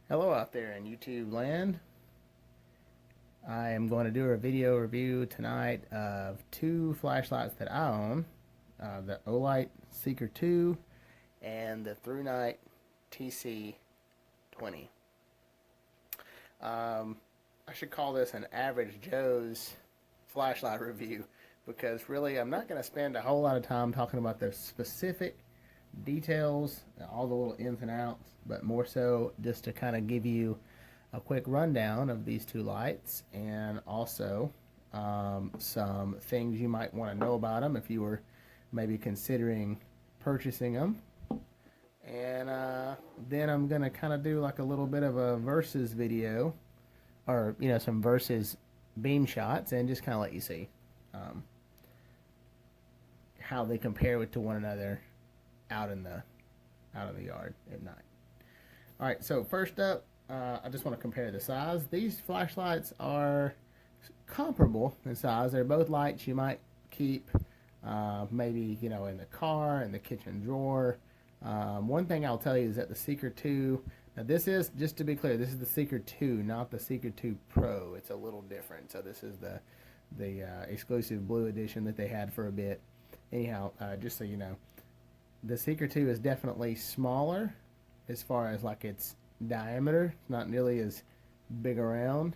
Hello out there in YouTube land. I am going to do a video review tonight of two flashlights that I own. The Olight Seeker 2 and the ThruNite TC20. I should call this an average Joe's flashlight review because really I'm not going to spend a whole lot of time talking about the specific details, all the little ins and outs, but more so just to kind of give you a quick rundown of these two lights and also some things you might want to know about them if you were maybe considering purchasing them. And then I'm going to kind of do like a little bit of a versus video, or some versus beam shots, and just kind of let you see how they compare to one another out in the yard at night. All right, so first up, I just want to compare the size. These flashlights are comparable in size. They're both lights you might keep maybe in the car, in the kitchen drawer. One thing I'll tell you is that the Seeker 2, now this is, just to be clear, this is the Seeker 2, not the Seeker 2 Pro. It's a little different. So this is the exclusive blue edition that they had for a bit. Anyhow, just so you know, the Seeker 2 is definitely smaller as far as like its diameter. It's not nearly as big around.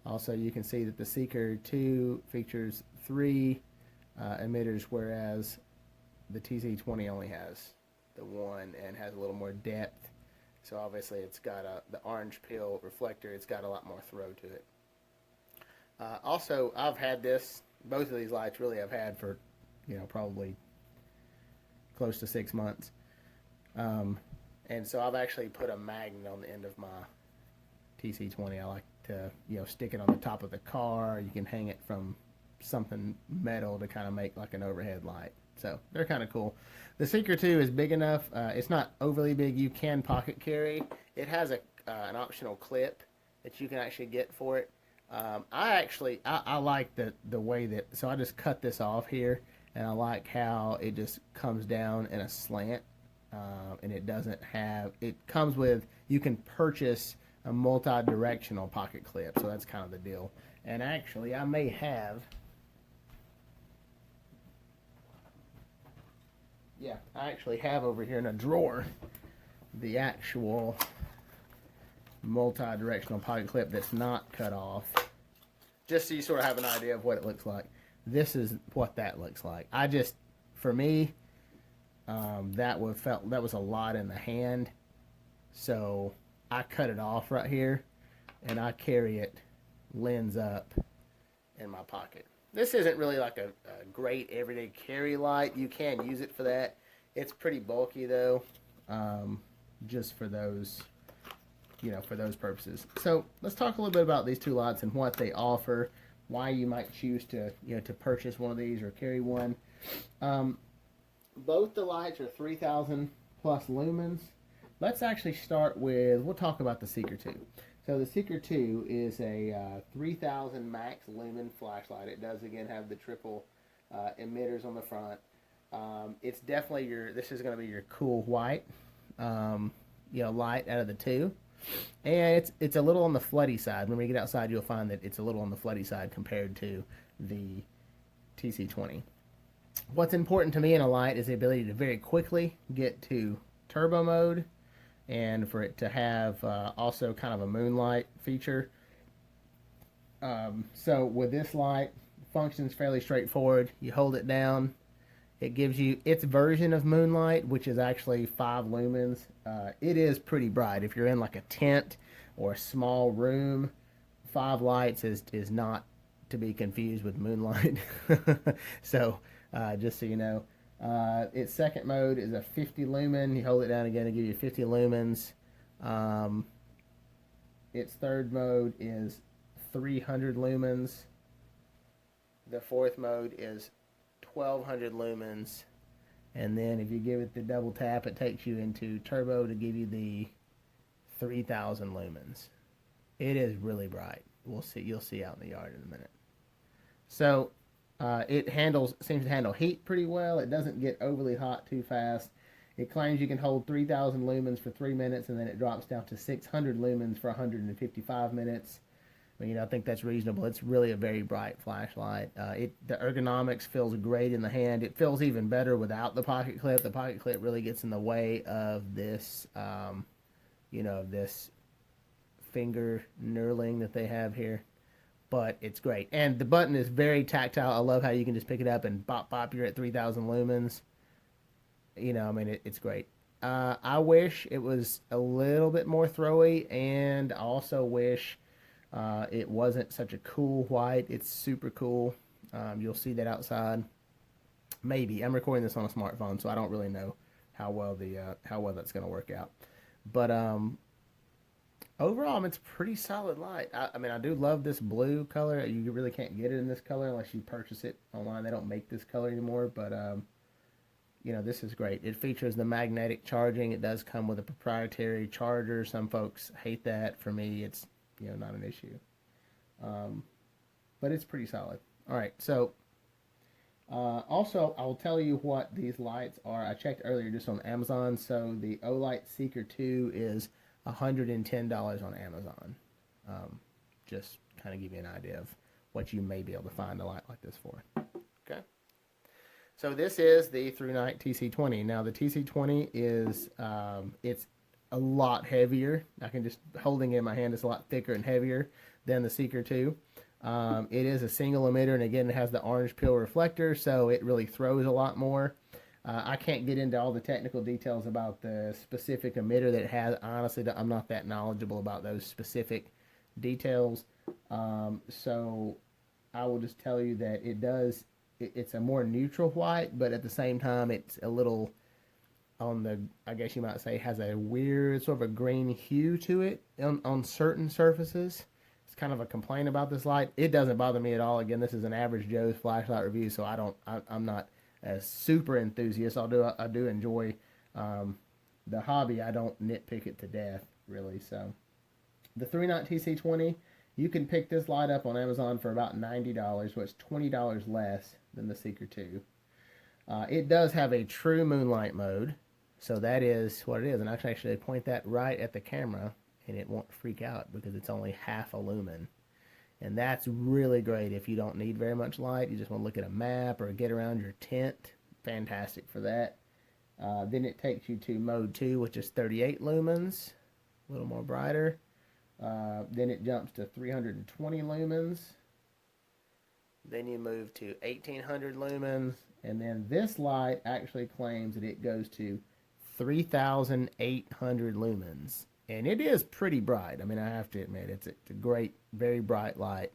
Also, you can see that the Seeker 2 features 3 emitters, whereas the TC20 only has the one and has a little more depth. So obviously it's got the orange peel reflector. It's got a lot more throw to it. Also, I've had both of these lights really I've had for probably close to 6 months. And so I've actually put a magnet on the end of my TC20. I like to stick it on the top of the car. You can hang it from something metal to kind of make like an overhead light. So they're kind of cool. The Seeker 2 is big enough. It's not overly big. You can pocket carry. It has an optional clip that you can actually get for it. I like the way that, so I just cut this off here, and I like how it just comes down in a slant. And it comes with, you can purchase a multi-directional pocket clip, so that's kind of the deal. And actually, I actually have over here in a drawer the actual multi-directional pocket clip that's not cut off, just so you sort of have an idea of what it looks like. This is what that looks like. For me, that was a lot in the hand, so I cut it off right here, and I carry it lens up in my pocket. This isn't really like a great everyday carry light. You can use it for that. It's pretty bulky though, just for those purposes. So let's talk a little bit about these two lights and what they offer, why you might choose to to purchase one of these or carry one. Both the lights are 3,000 plus lumens. Let's actually start with, we'll talk about the Seeker 2. So the Seeker 2 is a 3,000 max lumen flashlight. It does again have the triple emitters on the front. It's definitely this is going to be your cool white light out of the two. And it's a little on the floody side. When we get outside, you'll find that it's a little on the floody side compared to the TC20. What's important to me in a light is the ability to very quickly get to turbo mode, and for it to have also kind of a moonlight feature. So with this light, functions fairly straightforward. You hold it down, it gives you its version of moonlight, which is actually 5 lumens. It is pretty bright. If you're in like a tent or a small room, 5 lights is not to be confused with moonlight. So just so you know, its second mode is a 50 lumen. You hold it down again to give you 50 lumens. Its third mode is 300 lumens. The fourth mode is 1200 lumens. And then if you give it the double tap, it takes you into turbo to give you the 3000 lumens. It is really bright. You'll see out in the yard in a minute. So it seems to handle heat pretty well. It doesn't get overly hot too fast. It claims you can hold 3,000 lumens for 3 minutes, and then it drops down to 600 lumens for 155 minutes. I mean, I think that's reasonable. It's really a very bright flashlight. The ergonomics feels great in the hand. It feels even better without the pocket clip. The pocket clip really gets in the way of this, this finger knurling that they have here. But it's great. And the button is very tactile. I love how you can just pick it up and bop, bop, you're at 3,000 lumens. It's great. I wish it was a little bit more throwy, and also wish it wasn't such a cool white. It's super cool. You'll see that outside. Maybe. I'm recording this on a smartphone, so I don't really know how well that's going to work out. But overall, it's pretty solid light. I do love this blue color. You really can't get it in this color unless you purchase it online. They don't make this color anymore, but this is great. It features the magnetic charging. It does come with a proprietary charger. Some folks hate that. For me, it's not an issue. But it's pretty solid. All right, so also I'll tell you what these lights are. I checked earlier just on Amazon. So the Olight Seeker 2 is $110 on Amazon. Just kind of give you an idea of what you may be able to find a light like this for. Okay. So this is the ThruNite TC20. Now the TC20 is it's a lot heavier. I can just holding it in my hand, it's a lot thicker and heavier than the Seeker 2. It is a single emitter, and again, it has the orange peel reflector, so it really throws a lot more. I can't get into all the technical details about the specific emitter that it has. Honestly, I'm not that knowledgeable about those specific details. So I will just tell you that it's a more neutral white, but at the same time, it's a little I guess you might say, has a weird sort of a green hue to it on certain surfaces. It's kind of a complaint about this light. It doesn't bother me at all. Again, this is an average Joe's flashlight review, so I'm not a super enthusiast. I do enjoy the hobby. I don't nitpick it to death, really. So the ThruNite TC20, you can pick this light up on Amazon for about $90, which is $20 less than the Seeker 2. It does have a true moonlight mode, so that is what it is. And I can actually point that right at the camera, and it won't freak out because it's only half a lumen. And that's really great if you don't need very much light. You just want to look at a map or get around your tent. Fantastic for that. Then it takes you to mode 2, which is 38 lumens, a little more brighter. Then it jumps to 320 lumens. Then you move to 1800 lumens. And then this light actually claims that it goes to 3,800 lumens. And it is pretty bright. I have to admit, it's a great, very bright light.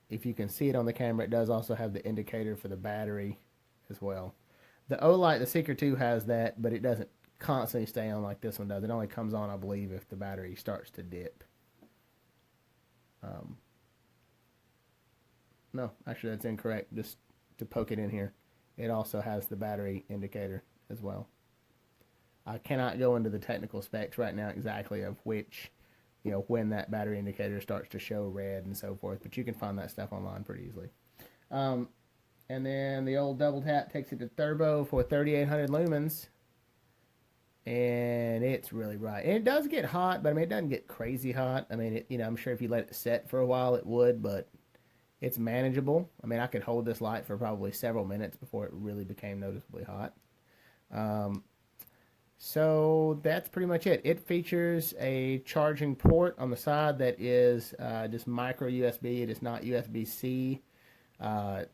If you can see it on the camera, it does also have the indicator for the battery as well. The Olight, the Seeker 2 has that, but it doesn't constantly stay on like this one does. It only comes on, I believe, if the battery starts to dip. No, actually that's incorrect. Just to poke it in here, it also has the battery indicator as well. I cannot go into the technical specs right now exactly of which, when that battery indicator starts to show red and so forth, but you can find that stuff online pretty easily. And then the old double tap takes it to turbo for 3,800 lumens, and it's really bright. And it does get hot, but it doesn't get crazy hot. I'm sure if you let it set for a while, it would, but it's manageable. I could hold this light for probably several minutes before it really became noticeably hot. So that's pretty much it. It features a charging port on the side that is just micro USB. It is not USB-C. It's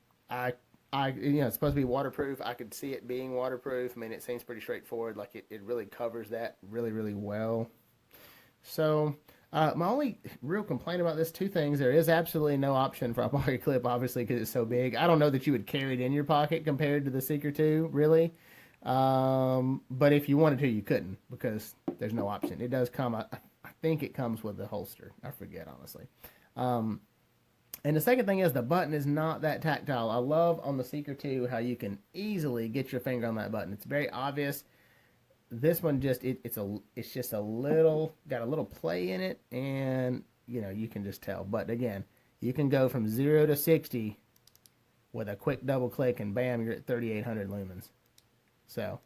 supposed to be waterproof. I could see it being waterproof. It seems pretty straightforward. Like it really covers that really, really well. So my only real complaint about this, two things. There is absolutely no option for a pocket clip, obviously, because it's so big. I don't know that you would carry it in your pocket compared to the Seeker 2, really. But if you wanted to, you couldn't, because there's no option. It does come, I think it comes with the holster. I forget, honestly. And the second thing is the button is not that tactile. I love on the Seeker 2 how you can easily get your finger on that button. It's very obvious. This one just, it's just a little, got a little play in it, and, you can just tell. But again, you can go from 0 to 60 with a quick double click, and bam, you're at 3,800 lumens. So,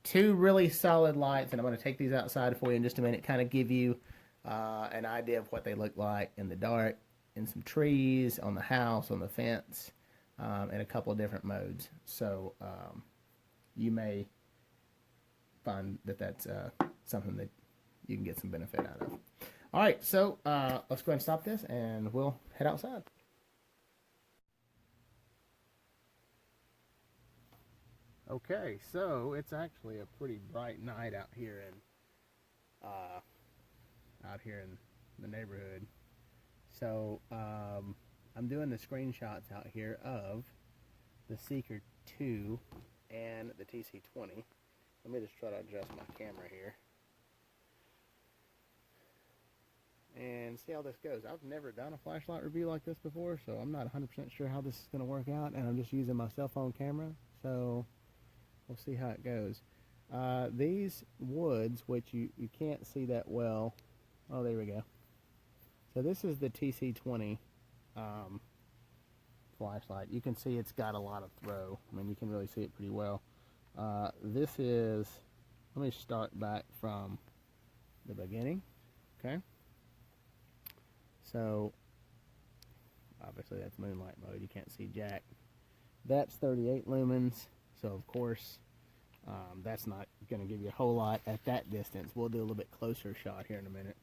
two really solid lights, and I'm going to take these outside for you in just a minute, kind of give you an idea of what they look like in the dark, in some trees, on the house, on the fence, in a couple of different modes. So you may find that that's something that you can get some benefit out of. All right, so let's go ahead and stop this, and we'll head outside. Okay, so it's actually a pretty bright night out here in the neighborhood. So I'm doing the screenshots out here of the Seeker 2 and the TC20. Let me just try to adjust my camera here and see how this goes. I've never done a flashlight review like this before, so I'm not 100% sure how this is going to work out, and I'm just using my cell phone camera, so we'll see how it goes. These woods, which you can't see that well, oh, there we go. So this is the TC20 flashlight. You can see it's got a lot of throw. I mean, you can really see it pretty well. This is, let me start back from the beginning, okay? So, obviously that's moonlight mode, you can't see jack. That's 38 lumens, so of course, that's not going to give you a whole lot at that distance. We'll do a little bit closer shot here in a minute.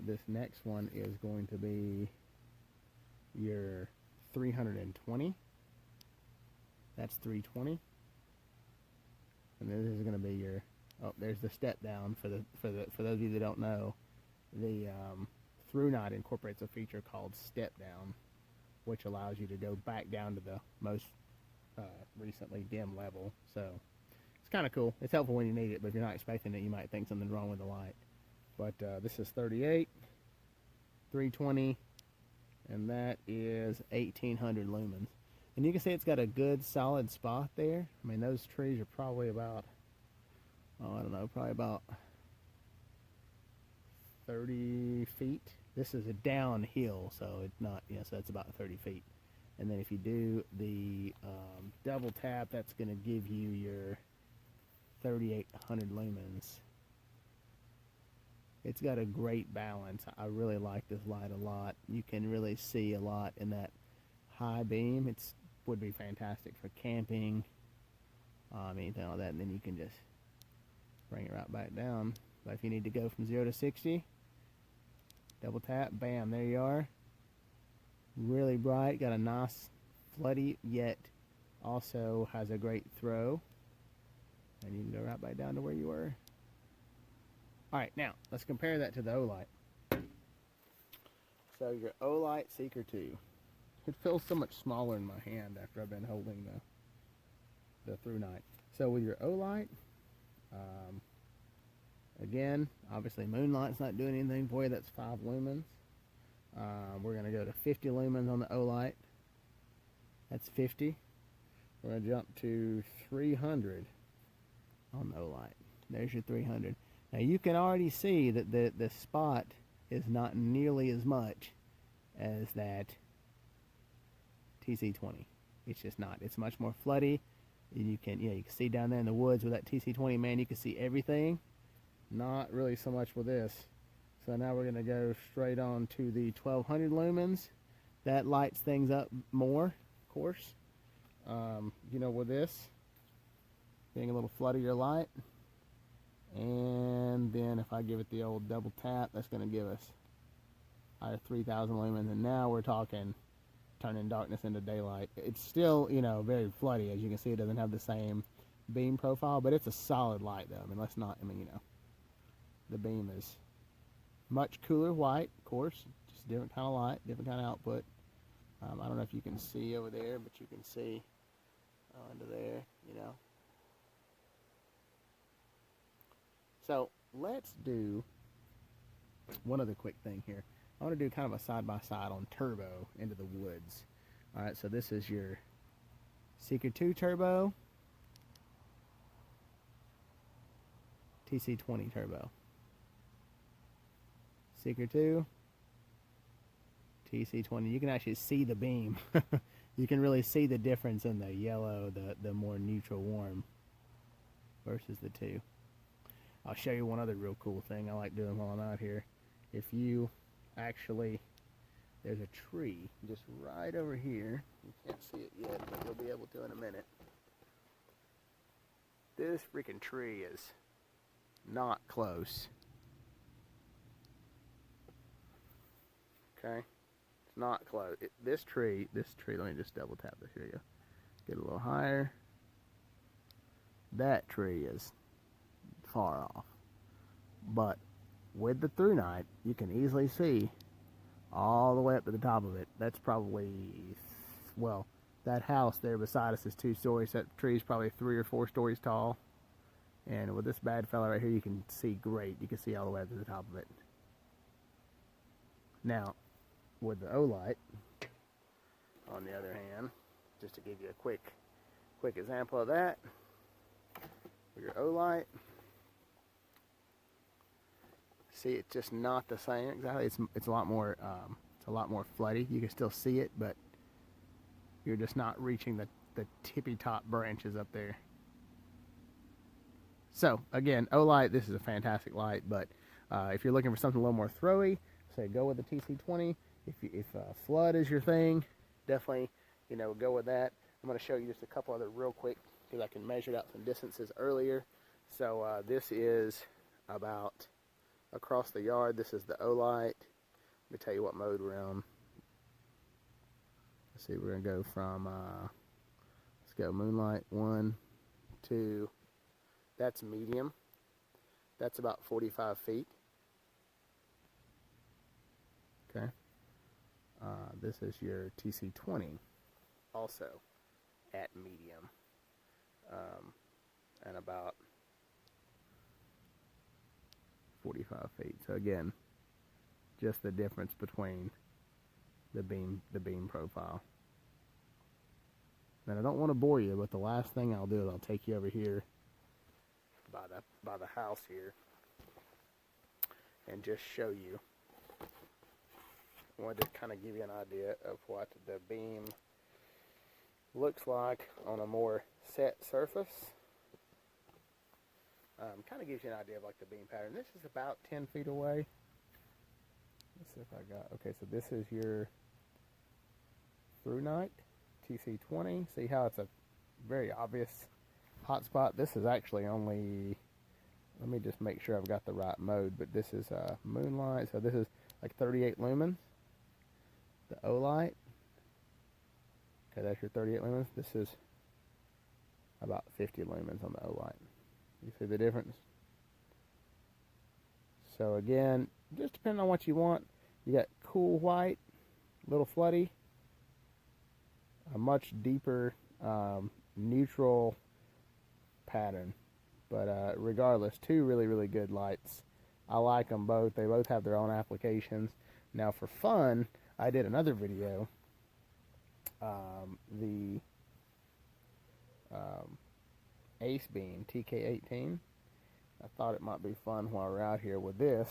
This next one is going to be your 320. That's 320. And this is going to be your, oh, there's the step down for those of you that don't know. The ThruNite incorporates a feature called step down, which allows you to go back down to the most recently dim level. So it's kind of cool. It's helpful when you need it, but if you're not expecting it, you might think something's wrong with the light. But this is 38, 320, and that is 1800 lumens. And you can see it's got a good solid spot there. I mean, those trees are probably about, oh, I don't know, probably about 30 feet. This is a downhill, so it's not, yeah, so that's about 30 feet. And then if you do the double tap, that's going to give you your 3800 lumens. It's got a great balance. I really like this light a lot. You can really see a lot in that high beam. It would be fantastic for camping, anything like that. And then you can just bring it right back down. But if you need to go from 0 to 60, double tap, bam, there you are. Really bright, got a nice floody, yet also has a great throw. And you can go right back down to where you were. Alright, now, let's compare that to the Olight. So your Olight Seeker 2. It feels so much smaller in my hand after I've been holding the ThruNite. So with your Olight, again, obviously moonlight's not doing anything for you. That's 5 lumens. We're going to go to 50 lumens on the Olight. That's 50. We're going to jump to 300 on the Olight. There's your 300. Now you can already see that the spot is not nearly as much as that TC20. It's just not. It's much more floody. You can see down there in the woods with that TC20, man, you can see everything. Not really so much with this. So now we're going to go straight on to the 1200 lumens. That lights things up more, of course. With this being a little floodier light. And then if I give it the old double tap, that's going to give us our 3000 lumens. And now we're talking turning darkness into daylight. It's still, very floody. As you can see, it doesn't have the same beam profile, but it's a solid light, though. The beam is much cooler white, of course. Just different kind of light, different kind of output. I don't know if you can see over there, but you can see under there, So let's do one other quick thing here. I want to do kind of a side-by-side on turbo into the woods. Alright, so this is your Seeker 2 turbo, TC20 turbo. Seeker 2, TC20. You can actually see the beam. You can really see the difference in the yellow, the more neutral warm. versus the two. I'll show you one other real cool thing I like doing while I'm out here. If you actually, there's a tree just right over here. You can't see it yet, but you'll be able to in a minute. This freaking tree is not close. Okay? It's not close. This tree, let me just double tap this. Here you go. Get a little higher. That tree is far off. But with the ThruNite, you can easily see all the way up to the top of it. That's probably, well, that house there beside us is 2 stories. That tree is probably 3 or 4 stories tall. And with this bad fella right here, you can see great. You can see all the way up to the top of it. Now, with the Olight, on the other hand, just to give you a quick example of that, with your Olight, see, it's just not the same exactly. It's a lot more floody. You can still see it, but you're just not reaching the tippy top branches up there. So again, Olight, this is a fantastic light, but if you're looking for something a little more throwy, say go with the TC20. If flood is your thing, definitely go with that. I'm going to show you just a couple other real quick because I can measure out some distances earlier. So this is about across the yard. This is the Olight. Let me tell you what mode we're on. Let's see, we're going to go from, let's go Moonlight 1, 2, that's medium. That's about 45 feet. Okay. This is your TC20, also at medium, and about 45 feet. So again, just the difference between the beam profile. And I don't want to bore you, but the last thing I'll do is I'll take you over here by the house here and just show you. I wanted to kind of give you an idea of what the beam looks like on a more set surface. Kind of gives you an idea of like the beam pattern. This is about 10 feet away. Let's see if I got, okay, so this is your ThruNite TC20. See how it's a very obvious hotspot? This is actually only, let me just make sure I've got the right mode, but this is Moonlight, so this is like 38 lumens. The Olight, okay, that's your 38 lumens. This is about 50 lumens on the Olight. You see the difference? So again, just depending on what you want. You got cool white, little floody, a much deeper neutral pattern. But regardless, two really good lights. I like them both. They both have their own applications. Now for fun, I did another video. The Ace Beam TK18. I thought it might be fun while we're out here with this.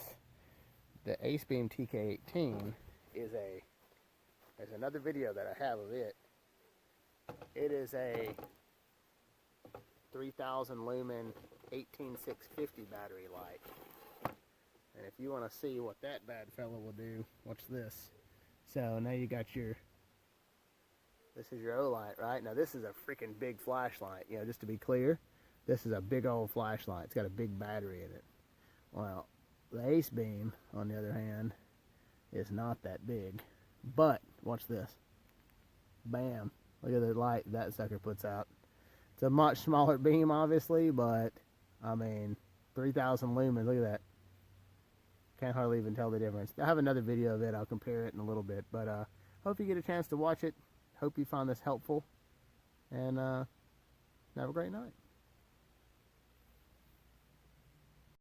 The Ace Beam TK18 is there's another video that I have of it. It is a 3000 lumen 18650 battery light. And if you want to see what that bad fella will do, watch this. So now you got this is your Olight, right? Now this is a freaking big flashlight. Just to be clear, this is a big old flashlight. It's got a big battery in it. Well, the Ace Beam, on the other hand, is not that big. But, watch this. Bam. Look at the light that sucker puts out. It's a much smaller beam, obviously, but, I mean, 3000 lumens, look at that. Can't hardly even tell the difference. I have another video of it. I'll compare it in a little bit. But, hope you get a chance to watch it. Hope you found this helpful. And, have a great night.